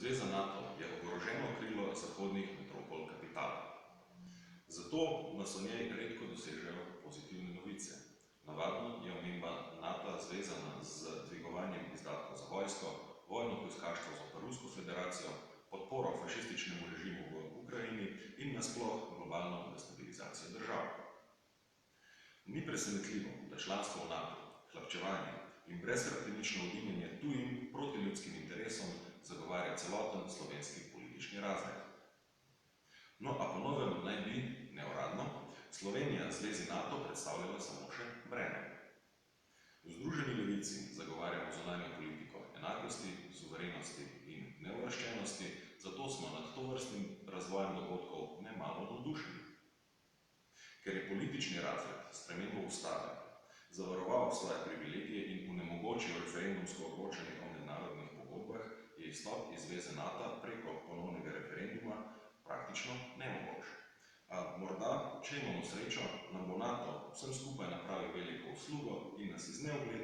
Zveza NATO je oboroženo krilo zahodnih metropol kapitala. Zato nas o njej redko dosežejo pozitivne novice. Navadno je omemba NATO zvezana z dvigovanjem izdatkov za vojsko, vojno hujskaštvo zoper Rusko federacijo, podporo fašističnemu režimu v Ukrajini in nasploh globalno destabilizacijo držav. Ni presenetljivo, da članstvo v NATO, hlapčevanje in brezhrbtenično uginjanje tujim protiljudskim interesom zagovarja celoten slovenski politični razred. No, a po novem naj bi, neuradno, Slovenija zvezi NATO predstavljala samo še breme. V Združeni levici zagovarjamo zunanjo politiko enakosti, suverenosti in neuvrščenosti, zato smo nad tovrstnim razvojem dogodkov nemalo navdušeni. Ker je politični razred spremembo ustave zavaroval svoje privilegije in onemogočil referendumsko odločanje o mednarodnih pogodbah, je izstop iz zveze NATO preko ponovnega referenduma praktično nemogoč. A morda, če imamo srečo, nam bo NATO vsem skupaj napravil veliko uslugo in nas iz neuglednih